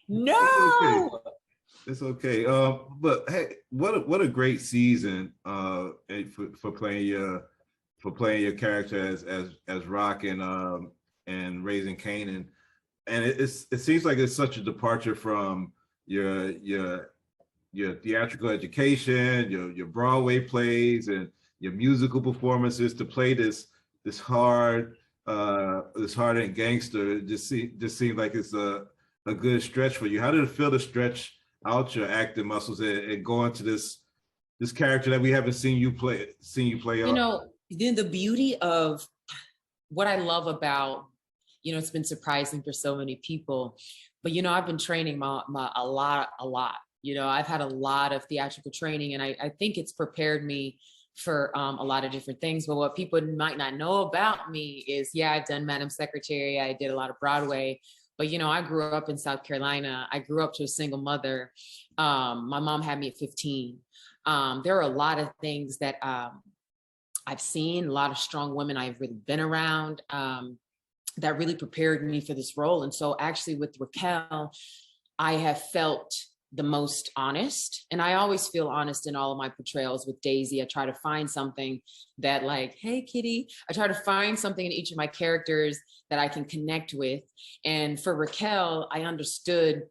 It's okay. No. It's okay. But hey, what a great season for playing your character as Rock and raising Kanan. And it seems like it's such a departure from your your theatrical education, your Broadway plays, and your musical performances to play this hard this hardened gangster. It just seemed like it's a good stretch for you. How did it feel to stretch out your acting muscles and go into this character that we haven't seen you play You out? know, then the beauty of what I love about, it's been surprising for so many people, but I've been training a lot. I've had a lot of theatrical training, and I think it's prepared me for a lot of different things. But what people might not know about me is, yeah, I've done Madam Secretary. I did a lot of Broadway, but I grew up in South Carolina. I grew up to a single mother. My mom had me at 15. There are a lot of things that I've seen, a lot of strong women I've really been around, that really prepared me for this role. And so actually with Raquel, I have felt the most honest, and I always feel honest in all of my portrayals. With Daisy, I try to find something that, like, hey kitty, I try to find something in each of my characters that I can connect with. And for Raquel, I understood,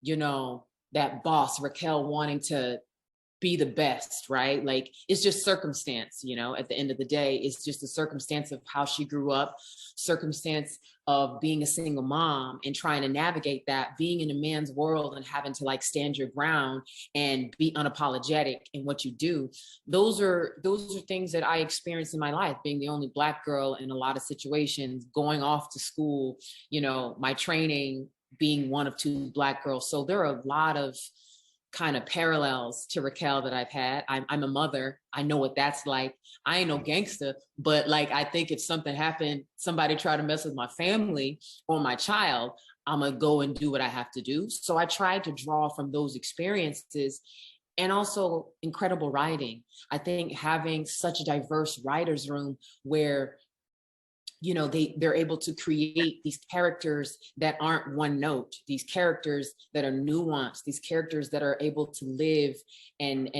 that boss Raquel wanting to be the best, right? Like, it's just circumstance, at the end of the day, it's just a circumstance of how she grew up, circumstance of being a single mom and trying to navigate that, being in a man's world and having to like stand your ground and be unapologetic in what you do. Those are things that I experienced in my life, being the only Black girl in a lot of situations, going off to school, my training, being one of 2 Black girls. So there are a lot of kind of parallels to Raquel that I've had. I'm a mother. I know what that's like. I ain't no gangster, but like, I think if something happened, somebody tried to mess with my family or my child, I'm gonna go and do what I have to do. So I tried to draw from those experiences, and also incredible writing. I think having such a diverse writer's room where they're able to create these characters that aren't one note, these characters that are nuanced, these characters that are able to live and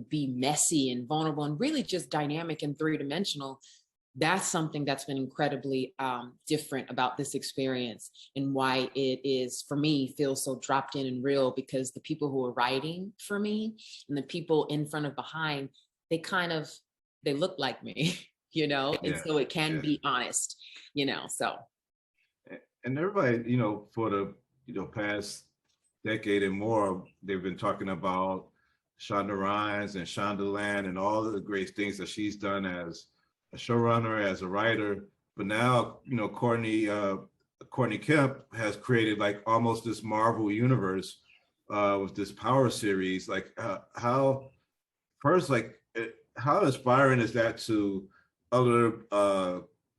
be messy and vulnerable and really just dynamic and 3-dimensional. That's something that's been incredibly different about this experience, and why it is, for me, feels so dropped in and real, because the people who are writing for me and the people in front of behind, they look like me. And so it can be honest, so. And everybody, for the past decade and more, they've been talking about Shonda Rhimes and Shondaland and all of the great things that she's done as a showrunner, as a writer. But now, Courtney Kemp has created like almost this Marvel universe with this Power series. Like, how inspiring is that to other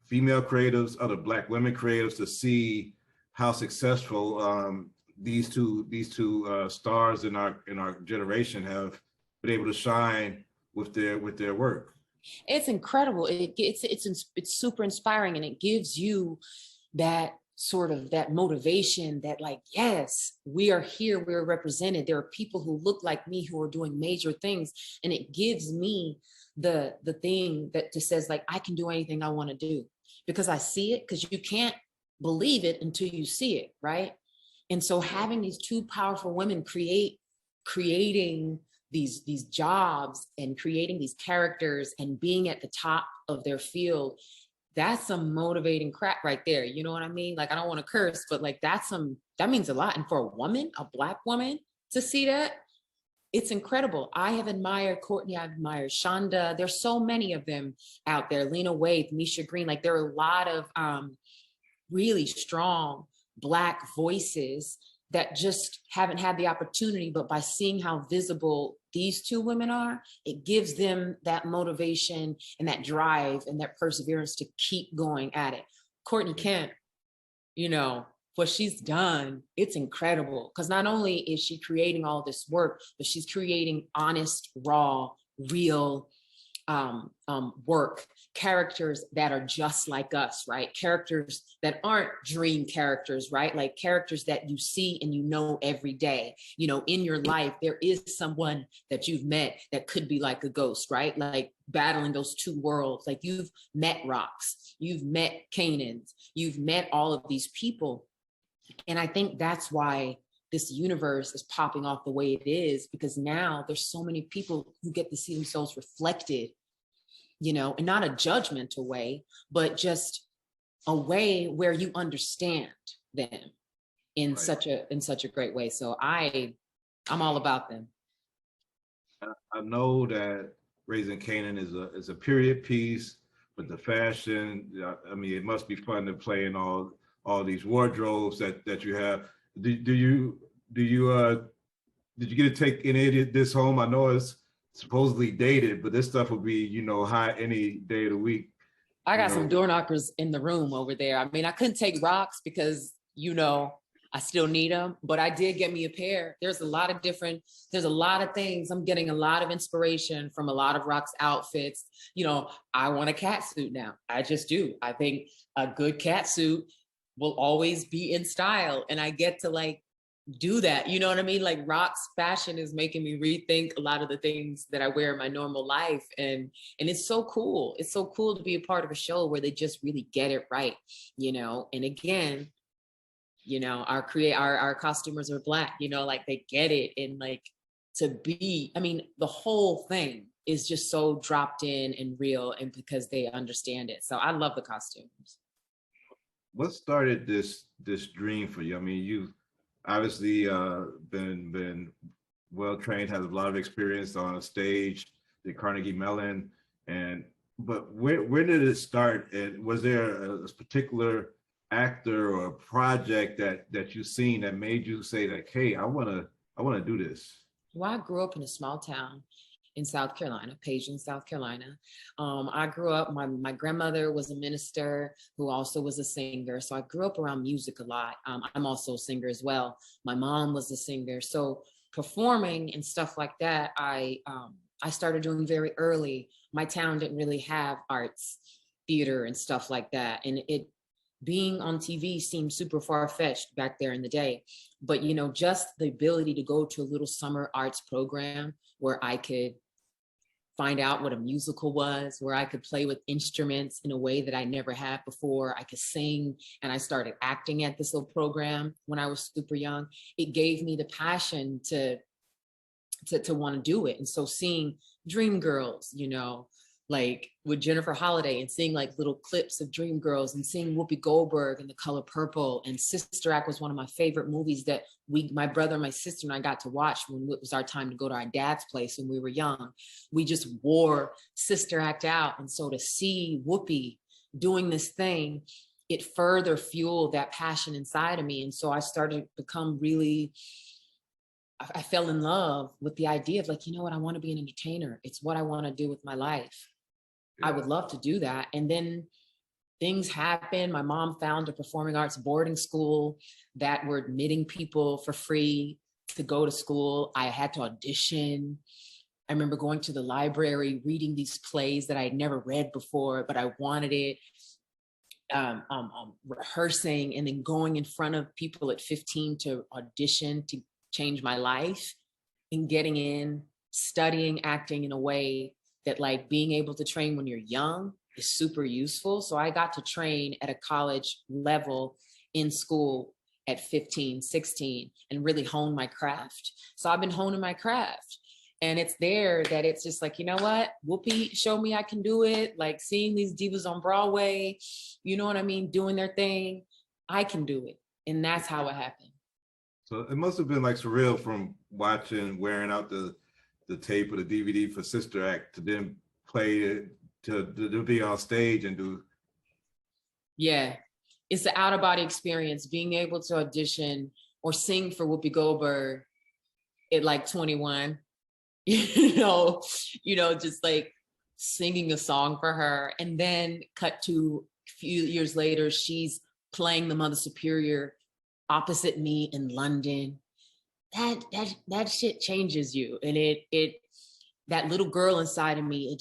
female creatives, other Black women creatives, to see how successful these two stars in our generation have been able to shine with their work? It's incredible. It's super inspiring, and it gives you that sort of that motivation that, like, yes, we are here, we're represented. There are people who look like me who are doing major things, and it gives me the thing that just says, like, I can do anything I want to do because I see it, because you can't believe it until you see it, right? And so having these 2 powerful women creating these jobs and creating these characters and being at the top of their field, that's some motivating crap right there. You know what I mean? Like, I don't want to curse, but like, that means a lot. And for a woman, a Black woman, to see that, it's incredible. I have admired Courtney, I've admired Shonda. There's so many of them out there. Lena Waithe, Misha Green. Like, there are a lot of really strong Black voices that just haven't had the opportunity, but by seeing how visible these 2 women are, it gives them that motivation and that drive and that perseverance to keep going at it. Courtney Kemp, what she's done, it's incredible, because not only is she creating all this work, but she's creating honest, raw, real work characters that are just like us, right? Characters that aren't dream characters, right? Like characters that you see and you know every day. You know, in your life, there is someone that you've met that could be like a ghost, right? Like battling those two worlds. Like you've met Rocks, you've met Kanans, you've met all of these people. And I think that's why this universe is popping off the way it is, because now there's so many people who get to see themselves reflected, you know, and not a judgmental way, but just a way where you understand them in Right. such a great way. So I'm all about them. I know that Raising Kanan is a period piece, but the fashion, I mean, it must be fun to play in all these wardrobes that you have. Do you did you get to take any of this home? I know it's supposedly dated, but this stuff will be, you know, hot any day of the week. I You got know, some door knockers in the room over there. I mean, I couldn't take Rocks because, you know, I still need them, but I did get me a pair. There's a lot of things. I'm getting a lot of inspiration from a lot of Rocks outfits. You know, I want a cat suit now. I just do. I think a good cat suit will always be in style. And I get to like do that. You know what I mean? Like Rocks fashion is making me rethink a lot of the things that I wear in my normal life. And it's so cool. It's so cool to be a part of a show where they just really get it right, you know? And again, you know, our costumers are Black, you know, like they get it. And like I mean, the whole thing is just so dropped in and real, and because they understand it. So I love the costumes. what started this dream for you? I mean, you've obviously been well trained, has a lot of experience on a stage, the Carnegie Mellon, but where did it start? And was there a particular actor or project that you seen that made you say like, hey, I wanna do this? Well, I grew up in a small town in South Carolina, Page, South Carolina. I grew up, my grandmother was a minister who also was a singer. So I grew up around music a lot. I'm also a singer as well. My mom was a singer. So performing and stuff like that, I started doing very early. My town didn't really have arts, theater and stuff like that. And it being on TV seemed super far-fetched back there in the day. But, you know, just the ability to go to a little summer arts program where I could find out what a musical was, where I could play with instruments in a way that I never had before. I could sing, and I started acting at this little program when I was super young. It gave me the passion to want to do it. And so seeing Dreamgirls, you know, like with Jennifer Holliday, and seeing like little clips of Dreamgirls, and seeing Whoopi Goldberg and The Color Purple, and Sister Act was one of my favorite movies that my brother, my sister, and I got to watch when it was our time to go to our dad's place when we were young. We just wore Sister Act out. And so to see Whoopi doing this thing, it further fueled that passion inside of me. And so I started to become really, I fell in love with the idea of like, you know what, I want to be an entertainer. It's what I want to do with my life. I would love to do that. And then things happened. My mom found a performing arts boarding school that were admitting people for free to go to school. I had to audition. I remember going to the library, reading these plays that I had never read before, but I wanted it. Rehearsing, and then going in front of people at 15 to audition to change my life, and getting in, studying acting in a way that like being able to train when you're young is super useful. So I got to train at a college level in school at 15, 16, and really hone my craft. So I've been honing my craft. And it's there that it's just like, you know what, Whoopi showed me I can do it. Like seeing these divas on Broadway, you know what I mean, doing their thing, I can do it. And that's how it happened. So it must have been like surreal from wearing out the tape or the DVD for Sister Act to then play it, to be on stage and do. Yeah, it's the out of body experience, being able to audition or sing for Whoopi Goldberg at like 21, you know, just like singing a song for her. And then cut to a few years later, she's playing the Mother Superior opposite me in London. That shit changes you. And it that little girl inside of me,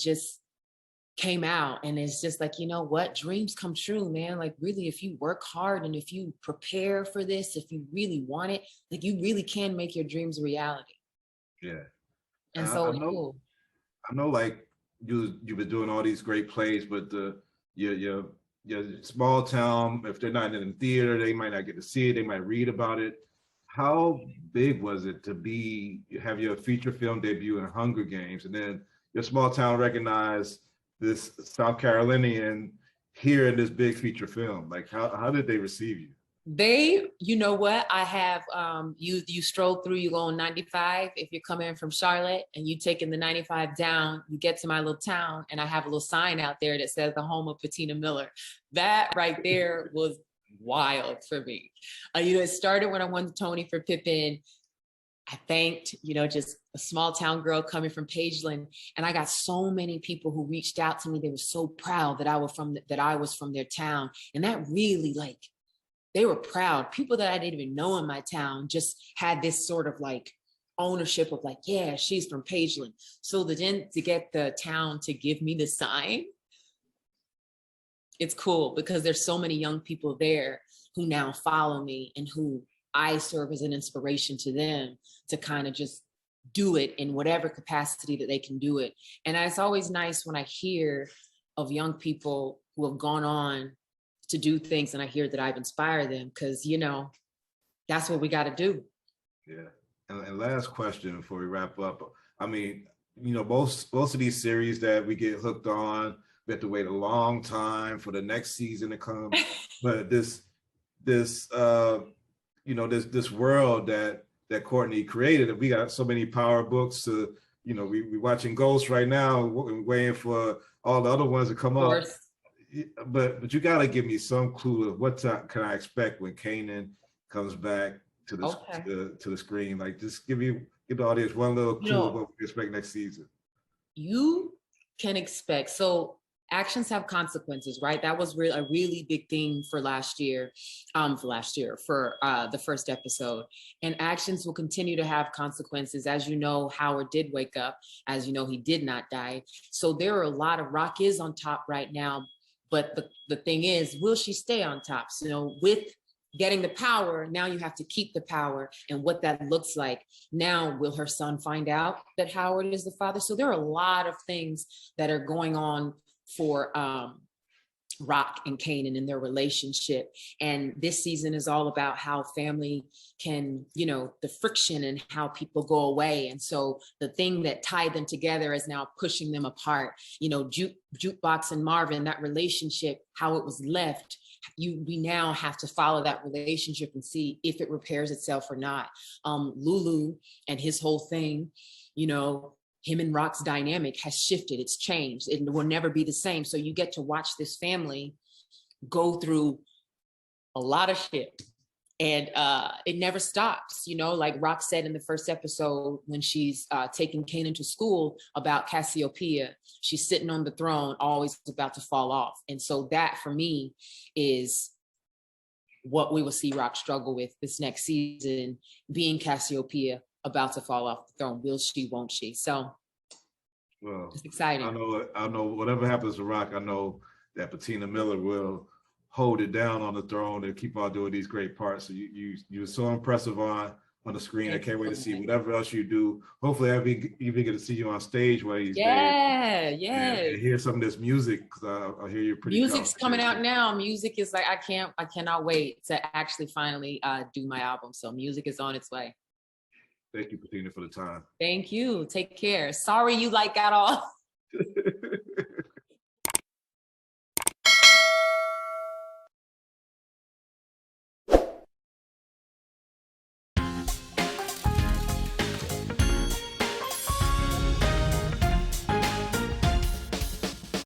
came out, and it's just like, you know what, dreams come true, man. Like really, if you work hard and if you prepare for this, if you really want it, like you really can make your dreams a reality. Yeah. And I so know, cool. I know, like you've been doing all these great plays, but your your your small town, if they're not in the theater, they might not get to see it. They might read about it. How big was it to have your feature film debut in Hunger Games, and then your small town recognize this South Carolinian here in this big feature film? Like, how did they receive you? You know what, I have, you stroll through, you go on 95 if you're coming from Charlotte, and you taking the 95 down, you get to my little town, and I have a little sign out there that says the home of Patina Miller. That right there was wild for me. You know, it started when I won the Tony for Pippin. I thanked, you know, just a small town girl coming from Pageland, and I got so many people who reached out to me. They were so proud that I was from their town, and that really, like, they were proud. People that I didn't even know in my town just had this sort of like ownership of like, yeah, she's from Pageland. So then to get the town to give me the sign, it's cool because there's so many young people there who now follow me and who I serve as an inspiration to them to kind of just do it in whatever capacity that they can do it. And it's always nice when I hear of young people who have gone on to do things, and I hear that I've inspired them, because, you know, that's what we got to do. Yeah. And last question before we wrap up. I mean, you know, most of these series that we get hooked on, we have to wait a long time for the next season to come. But this you know, this world that Courtney created, we got so many power books to, you know, we're watching Ghost right now, waiting for all the other ones to come up. But you got to give me some clue of what can I expect when Kanan comes back to the screen. Like, just give the audience one little clue of what we expect next season. You can expect, so actions have consequences, right? That was a really big thing for last year, for the first episode. And actions will continue to have consequences. As you know, Howard did wake up. As you know, he did not die. So there are a lot of, Rock is on top right now. But the thing is, will she stay on top? So, you know, with getting the power, now you have to keep the power, and what that looks like. Now, will her son find out that Howard is the father? So there are a lot of things that are going on for Rock and Kanan in their relationship. And this season is all about how family can, you know, the friction and how people go away. And so the thing that tied them together is now pushing them apart. You know, Jukebox and Marvin, that relationship, how it was left, we now have to follow that relationship and see if it repairs itself or not. Lulu and his whole thing, you know, him and Rock's dynamic has shifted. It's changed. It will never be the same. So you get to watch this family go through a lot of shit, and it never stops. You know, like Rock said in the first episode when she's taking Kanan to school about Cassiopeia, she's sitting on the throne, always about to fall off. And so that for me is what we will see Rock struggle with this next season, being Cassiopeia, about to fall off the throne. Will she, won't she? So, well, it's exciting. I know whatever happens to Rock, I know that Patina Miller will hold it down on the throne and keep on doing these great parts. So you're so impressive on the screen. I can't wait to see whatever else you do. Hopefully I even get to see you on stage one of these days. Yeah. And hear some of this music, because I hear you're pretty. Music's coming out now. Music is like, I cannot wait to actually finally do my album. So music is on its way. Thank you, Patina, for the time. Thank you. Take care. Sorry you got all